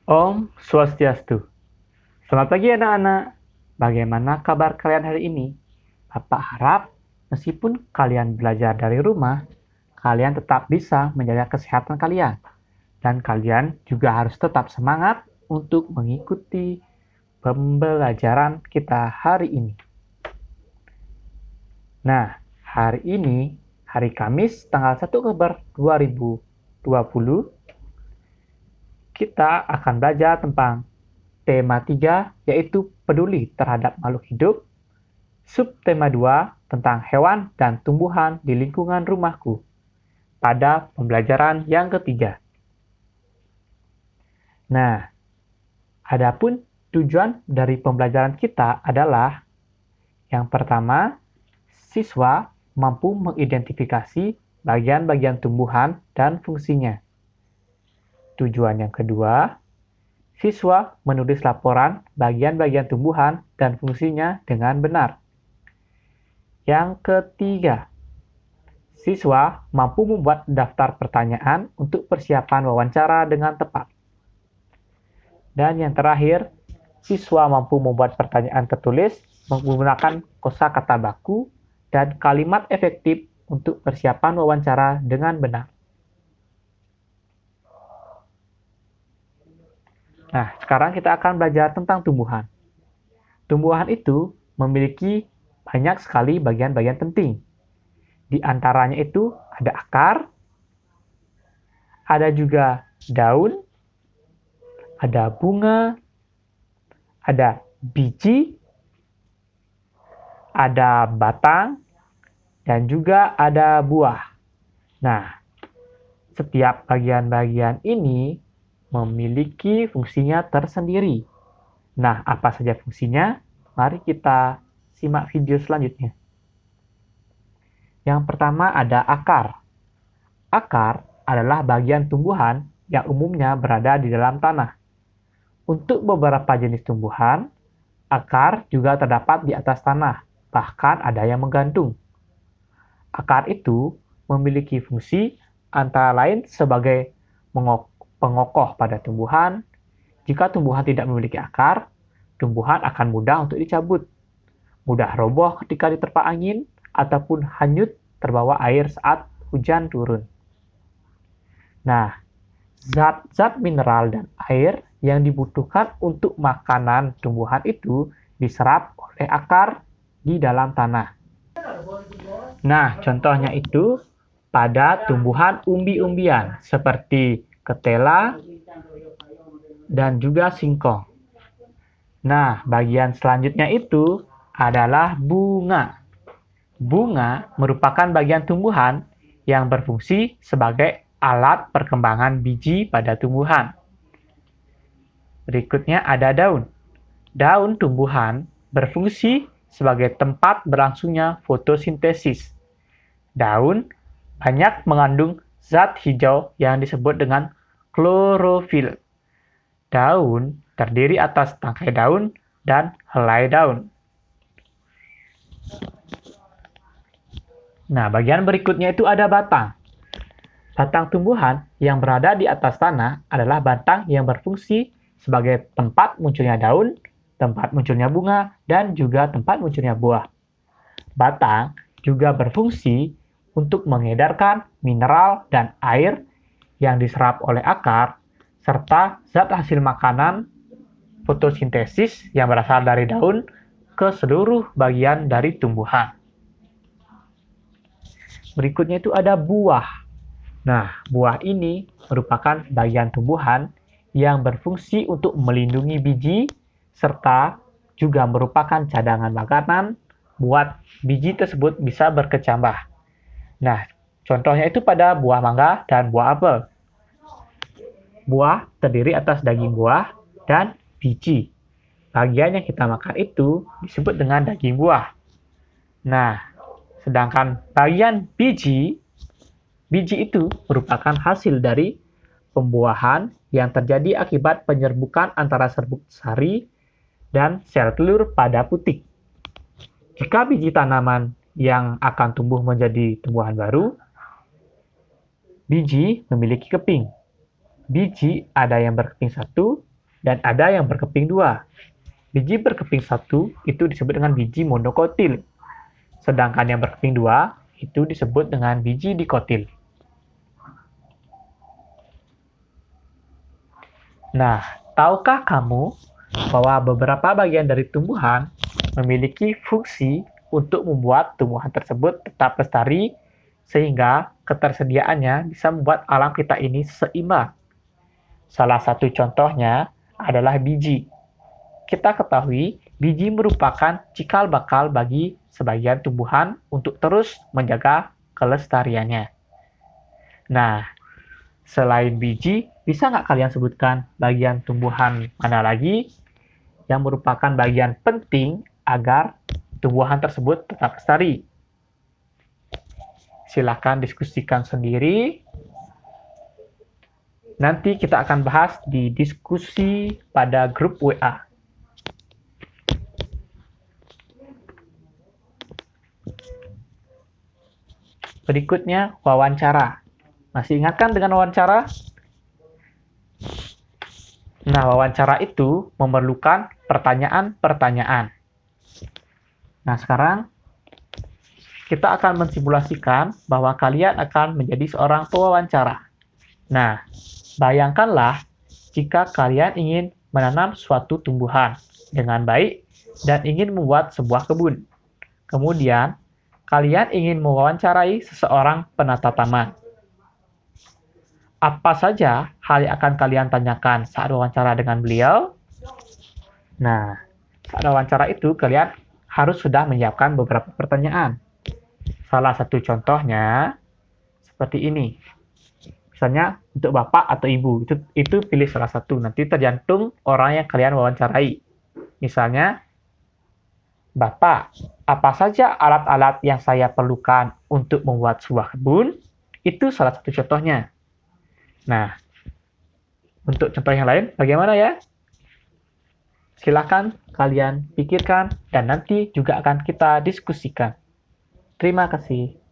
Om Swastiastu. Selamat pagi anak-anak. Bagaimana kabar kalian hari ini? Bapak harap meskipun kalian belajar dari rumah, kalian tetap bisa menjaga kesehatan kalian. Dan kalian juga harus tetap semangat untuk mengikuti pembelajaran kita hari ini. Nah, hari ini, hari Kamis, tanggal 1 Oktober 2020, kita akan belajar tentang tema 3, yaitu peduli terhadap makhluk hidup. Subtema 2 tentang hewan dan tumbuhan di lingkungan rumahku pada pembelajaran yang ketiga. Nah, adapun tujuan dari pembelajaran kita adalah yang pertama, siswa mampu mengidentifikasi bagian-bagian tumbuhan dan fungsinya. Tujuan yang kedua, siswa menulis laporan bagian-bagian tumbuhan dan fungsinya dengan benar. Yang ketiga, siswa mampu membuat daftar pertanyaan untuk persiapan wawancara dengan tepat. Dan yang terakhir, siswa mampu membuat pertanyaan tertulis menggunakan kosakata baku dan kalimat efektif untuk persiapan wawancara dengan benar. Nah, sekarang kita akan belajar tentang tumbuhan. Tumbuhan itu memiliki banyak sekali bagian-bagian penting. Di antaranya itu ada akar, ada juga daun, ada bunga, ada biji, ada batang, dan juga ada buah. Nah, setiap bagian-bagian ini memiliki fungsinya tersendiri. Nah, apa saja fungsinya? Mari kita simak video selanjutnya. Yang pertama ada akar. Akar adalah bagian tumbuhan yang umumnya berada di dalam tanah. Untuk beberapa jenis tumbuhan, akar juga terdapat di atas tanah, bahkan ada yang menggantung. Akar itu memiliki fungsi antara lain sebagai pengokoh pada tumbuhan. Jika tumbuhan tidak memiliki akar, tumbuhan akan mudah untuk dicabut, mudah roboh ketika diterpa angin, ataupun hanyut terbawa air saat hujan turun. Nah, zat-zat mineral dan air yang dibutuhkan untuk makanan tumbuhan itu diserap oleh akar di dalam tanah. Nah, contohnya itu pada tumbuhan umbi-umbian seperti ketela dan juga singkong. Nah, bagian selanjutnya itu adalah bunga. Bunga merupakan bagian tumbuhan yang berfungsi sebagai alat perkembangan biji pada tumbuhan. Berikutnya ada daun. Daun tumbuhan berfungsi sebagai tempat berlangsungnya fotosintesis. Daun banyak mengandung zat hijau yang disebut dengan klorofil. Daun terdiri atas tangkai daun dan helai daun. Nah, bagian berikutnya itu ada batang. Batang tumbuhan yang berada di atas tanah adalah batang yang berfungsi sebagai tempat munculnya daun, tempat munculnya bunga, dan juga tempat munculnya buah. Batang juga berfungsi untuk mengedarkan mineral dan air yang diserap oleh akar, serta zat hasil makanan fotosintesis yang berasal dari daun ke seluruh bagian dari tumbuhan. Berikutnya itu ada buah. Nah, buah ini merupakan bagian tumbuhan yang berfungsi untuk melindungi biji, serta juga merupakan cadangan makanan buat biji tersebut bisa berkecambah. Nah, contohnya itu pada buah mangga dan buah apel. Buah terdiri atas daging buah dan biji. Bagian yang kita makan itu disebut dengan daging buah. Nah, sedangkan bagian biji itu merupakan hasil dari pembuahan yang terjadi akibat penyerbukan antara serbuk sari dan sel telur pada putik. Jika biji tanaman yang akan tumbuh menjadi tumbuhan baru, biji memiliki keping. Biji ada yang berkeping 1 dan ada yang berkeping 2. Biji berkeping 1 itu disebut dengan biji monokotil, sedangkan yang berkeping 2 itu disebut dengan biji dikotil. Nah, tahukah kamu bahwa beberapa bagian dari tumbuhan memiliki fungsi untuk membuat tumbuhan tersebut tetap lestari, sehingga ketersediaannya bisa membuat alam kita ini seimbang. Salah satu contohnya adalah biji. Kita ketahui, biji merupakan cikal bakal bagi sebagian tumbuhan untuk terus menjaga kelestariannya. Nah, selain biji, bisa nggak kalian sebutkan bagian tumbuhan mana lagi yang merupakan bagian penting agar tumbuhan tersebut tetap lestari? Silahkan diskusikan sendiri. Nanti kita akan bahas di diskusi pada grup WA. Berikutnya, wawancara. Masih ingat kan dengan wawancara? Nah, wawancara itu memerlukan pertanyaan-pertanyaan. Nah, sekarang kita akan mensimulasikan bahwa kalian akan menjadi seorang pewawancara. Nah, bayangkanlah jika kalian ingin menanam suatu tumbuhan dengan baik dan ingin membuat sebuah kebun. Kemudian, kalian ingin mewawancarai seseorang penata taman. Apa saja hal yang akan kalian tanyakan saat wawancara dengan beliau? Nah, saat wawancara itu kalian harus sudah menyiapkan beberapa pertanyaan. Salah satu contohnya seperti ini. Misalnya untuk bapak atau ibu, itu pilih salah satu. Nanti tergantung orang yang kalian wawancarai. Misalnya, Bapak, apa saja alat-alat yang saya perlukan untuk membuat sebuah kebun? Itu salah satu contohnya. Nah, untuk contoh yang lain, bagaimana ya? Silakan kalian pikirkan dan nanti juga akan kita diskusikan. Terima kasih.